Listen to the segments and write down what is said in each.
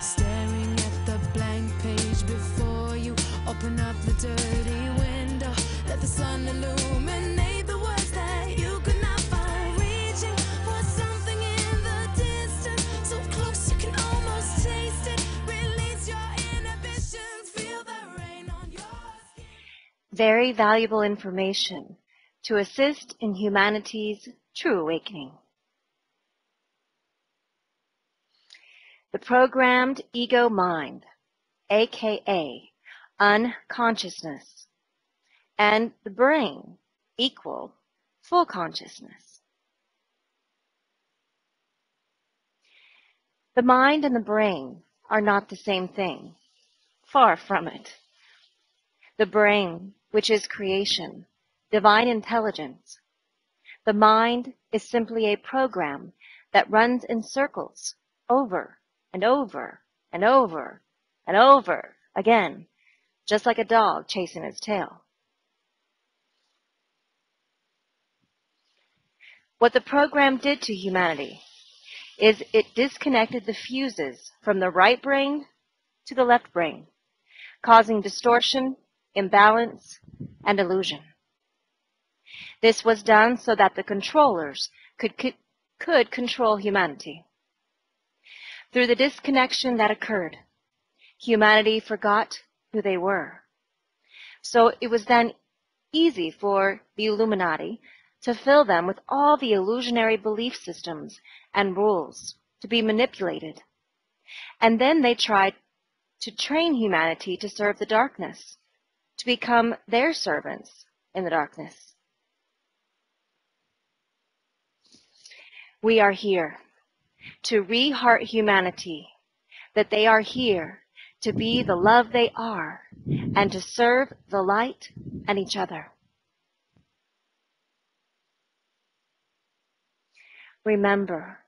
staring at the blank page before you. Open up the dirty window, let the sun illuminate the words that you could not find. Reaching for something in the distance, so close you can almost taste it. Release your inhibitions, feel the rain on your skin. Very valuable information to assist in humanity's true awakening. The programmed ego mind, aka unconsciousness, and the brain equal full consciousness. The mind and the brain are not the same thing. Far from it. The brain, which is creation, divine intelligence. The mind is simply a program that runs in circles over and over and over and over again, just like a dog chasing its tail. What the program did to humanity is it disconnected the fuses from the right brain to the left brain, causing distortion, imbalance, and illusion. This was done so that the controllers could control humanity. Through the disconnection that occurred, humanity forgot who they were. So it was then easy for the Illuminati to fill them with all the illusionary belief systems and rules to be manipulated. And then they tried to train humanity to serve the darkness, to become their servants in the darkness. We are here to re-heart humanity, that they are here to be the love they are and to serve the light and each other. Remember,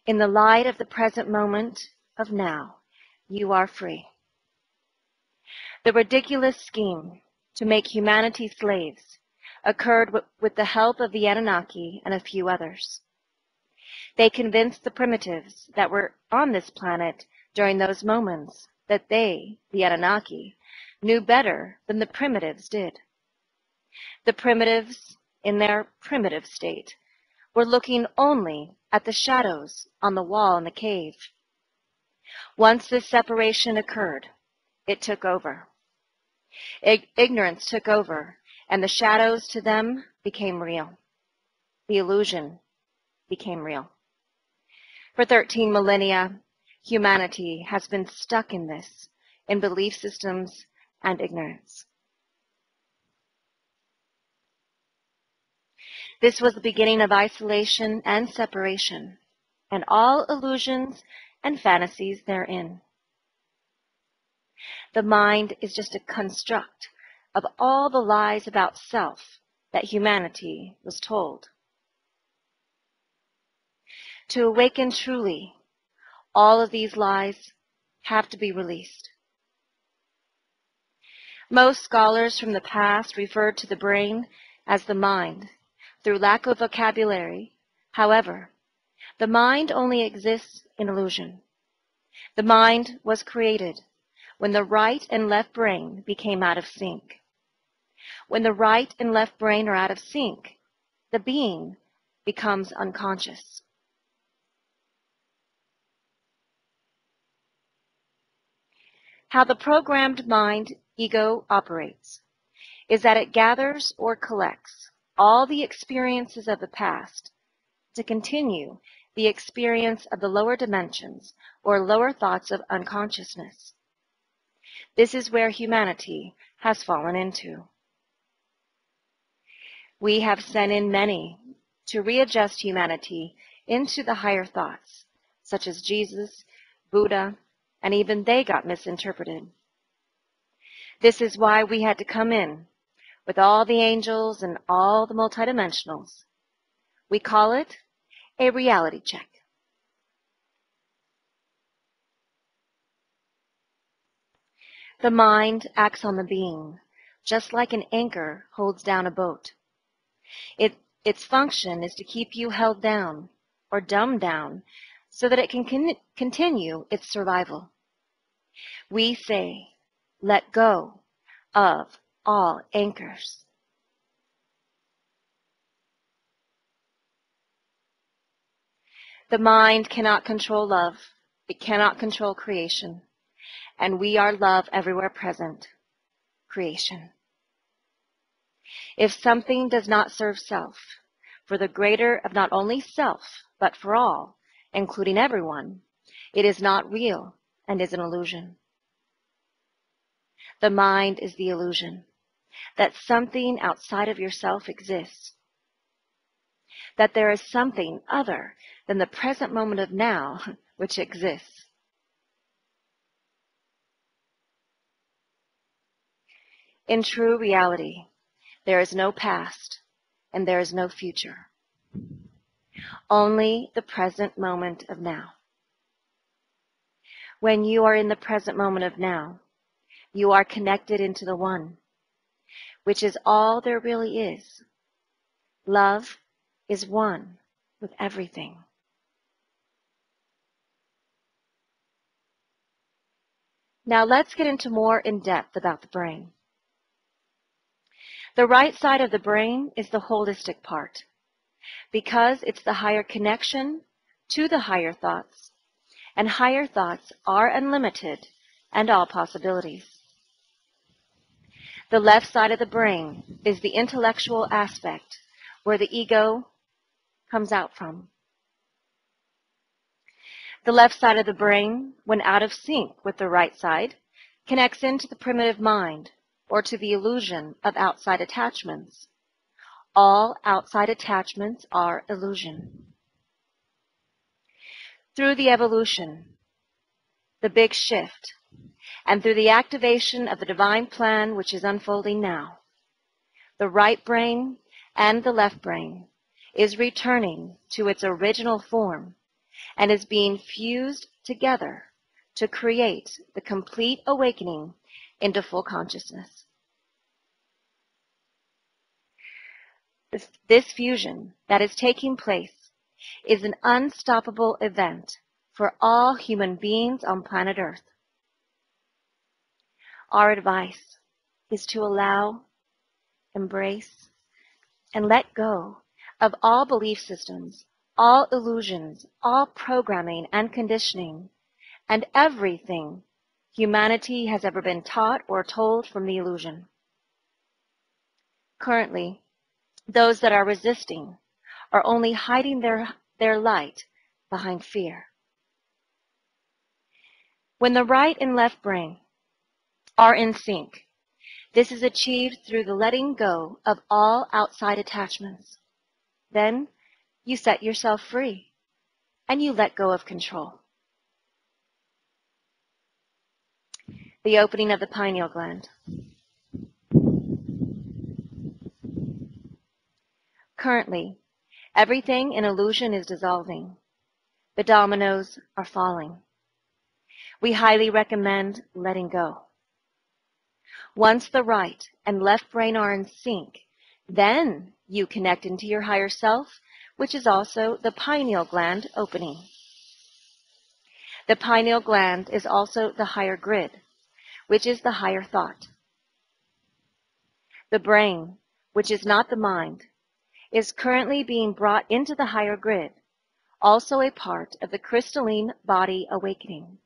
in the light of the present moment of now, you are free. The ridiculous scheme to make humanity slaves occurred with the help of the Anunnaki and a few others. They convinced the primitives that were on this planet during those moments that they, the Anunnaki, knew better than the primitives did. The primitives, in their primitive state, were looking only at the shadows on the wall in the cave. Once this separation occurred, it took over. Ignorance took over, and the shadows to them became real. The illusion became real. For 13 millennia, humanity has been stuck in this, in belief systems and ignorance. This was the beginning of isolation and separation, and all illusions and fantasies therein. The mind is just a construct of all the lies about self that humanity was told. To awaken truly, all of these lies have to be released. Most scholars from the past referred to the brain as the mind through lack of vocabulary. However, the mind only exists in illusion. The mind was created when the right and left brain became out of sync. When the right and left brain are out of sync, the being becomes unconscious. How the programmed mind, ego, operates is that it gathers or collects all the experiences of the past to continue the experience of the lower dimensions or lower thoughts of unconsciousness. This is where humanity has fallen into. We have sent in many to readjust humanity into the higher thoughts, such as Jesus, Buddha, and even they got misinterpreted. This is why we had to come in with all the angels and all the multidimensionals. We call it a reality check. The mind acts on the being, just like an anchor holds down a boat. Its function is to keep you held down or dumbed down so that it can continue its survival. We say, let go of all anchors. The mind cannot control love. It cannot control creation. And we are love everywhere present, creation. If something does not serve self, for the greater of not only self, but for all, including everyone, it is not real and is an illusion. The mind is the illusion that something outside of yourself exists, that there is something other than the present moment of now which exists. In true reality, there is no past and there is no future. Only the present moment of now. When you are in the present moment of now, you are connected into the One, which is all there really is. Love is one with everything. Now let's get into more in depth about the brain. The right side of the brain is the holistic part, because it's the higher connection to the higher thoughts, and higher thoughts are unlimited and all possibilities. The left side of the brain is the intellectual aspect, where the ego comes out from. The left side of the brain, when out of sync with the right side, connects into the primitive mind, or to the illusion of outside attachments. All outside attachments are illusion. Through the evolution, the big shift, and through the activation of the divine plan which is unfolding now, the right brain and the left brain is returning to its original form and is being fused together to create the complete awakening into full consciousness. This fusion that is taking place is an unstoppable event for all human beings on planet Earth. Our advice is to allow, embrace, and let go of all belief systems, all illusions, all programming and conditioning, and everything humanity has ever been taught or told from the illusion. Currently, those that are resisting are only hiding their light behind fear. When the right and left brain are in sync, this is achieved through the letting go of all outside attachments. Then you set yourself free and you let go of control. The opening of the pineal gland. Currently, everything in illusion is dissolving. The dominoes are falling. We highly recommend letting go. Once the right and left brain are in sync, then you connect into your higher self, which is also the pineal gland opening. The pineal gland is also the higher grid, which is the higher thought. The brain, which is not the mind, is currently being brought into the higher grid, also a part of the crystalline body awakening.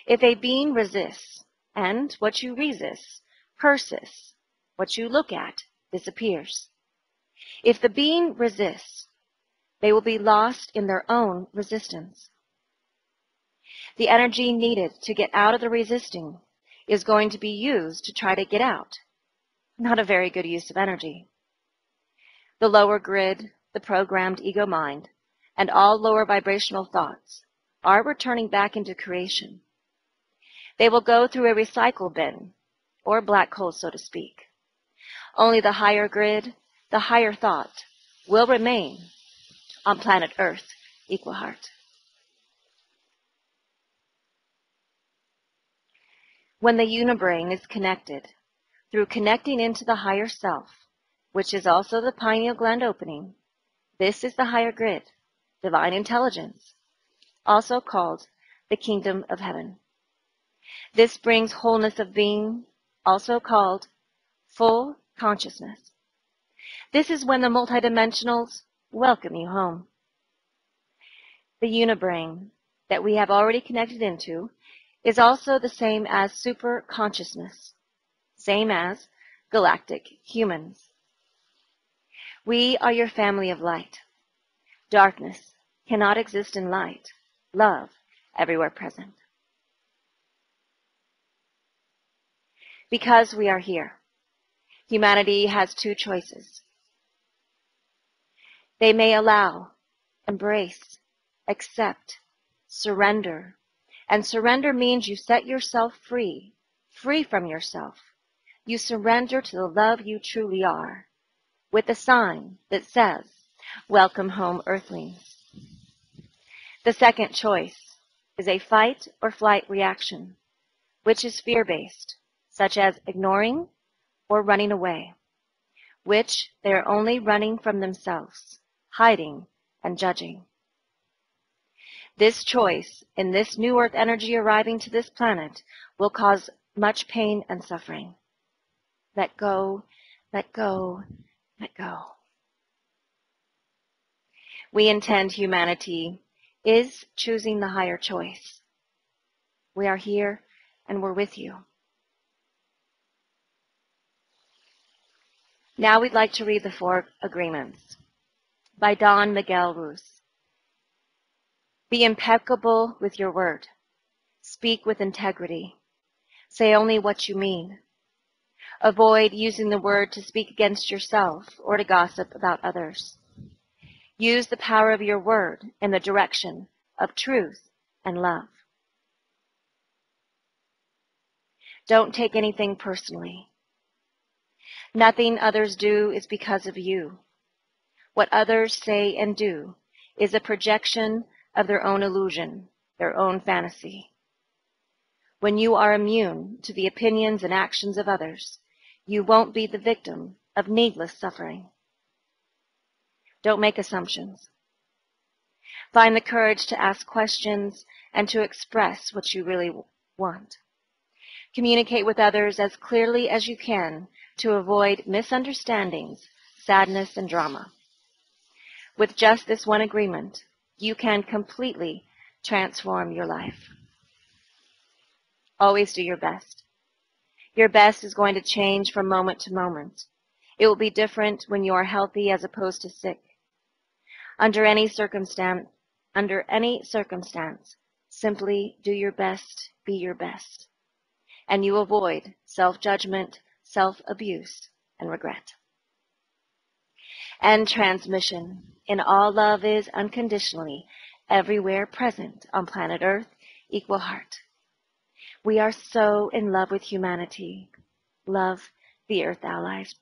If a being resists, and what you resist persists, what you look at disappears. If the being resists, they will be lost in their own resistance. The energy needed to get out of the resisting is going to be used to try to get out. Not a very good use of energy. The lower grid, the programmed ego mind, and all lower vibrational thoughts are returning back into creation. They will go through a recycle bin, or black hole, so to speak. Only the higher grid, the higher thought, will remain on planet Earth, equal heart. When the unibrain is connected, through connecting into the higher self, which is also the pineal gland opening, This is the higher grid, divine intelligence, also called the kingdom of heaven. This brings wholeness of being, also called full consciousness. This is when the multidimensionals welcome you home. The unibrain that we have already connected into is also the same as super consciousness, same as galactic humans. We are your family of light. Darkness cannot exist in light. Love everywhere present. Because we are here, humanity has two choices. They may allow, embrace, accept, surrender. And surrender means you set yourself free, free from yourself. You surrender to the love you truly are, with a sign that says, "Welcome home, Earthlings." The second choice is a fight or flight reaction, which is fear-based, such as ignoring or running away, which they are only running from themselves, hiding and judging. This choice in this new earth energy arriving to this planet will cause much pain and suffering. Let go, let go, let go. We intend humanity is choosing the higher choice. We are here and we're with you. Now we'd like to read the 4 agreements by Don Miguel Ruiz. Be impeccable with your word. Speak with integrity. Say only what you mean. Avoid using the word to speak against yourself or to gossip about others. Use the power of your word in the direction of truth and love. Don't take anything personally. Nothing others do is because of you. What others say and do is a projection of their own illusion, their own fantasy. When you are immune to the opinions and actions of others, you won't be the victim of needless suffering. Don't make assumptions. Find the courage to ask questions and to express what you really want. Communicate with others as clearly as you can to avoid misunderstandings, sadness, and drama. With just this one agreement, you can completely transform your life. Always do your best. Your best is going to change from moment to moment. It will be different when you are healthy as opposed to sick. Under any circumstance, simply do your best, be your best, and you avoid self-judgment, self-abuse, and regret. And transmission in all love is unconditionally everywhere present on planet Earth, equal heart. We are so in love with humanity. Love the Earth allies.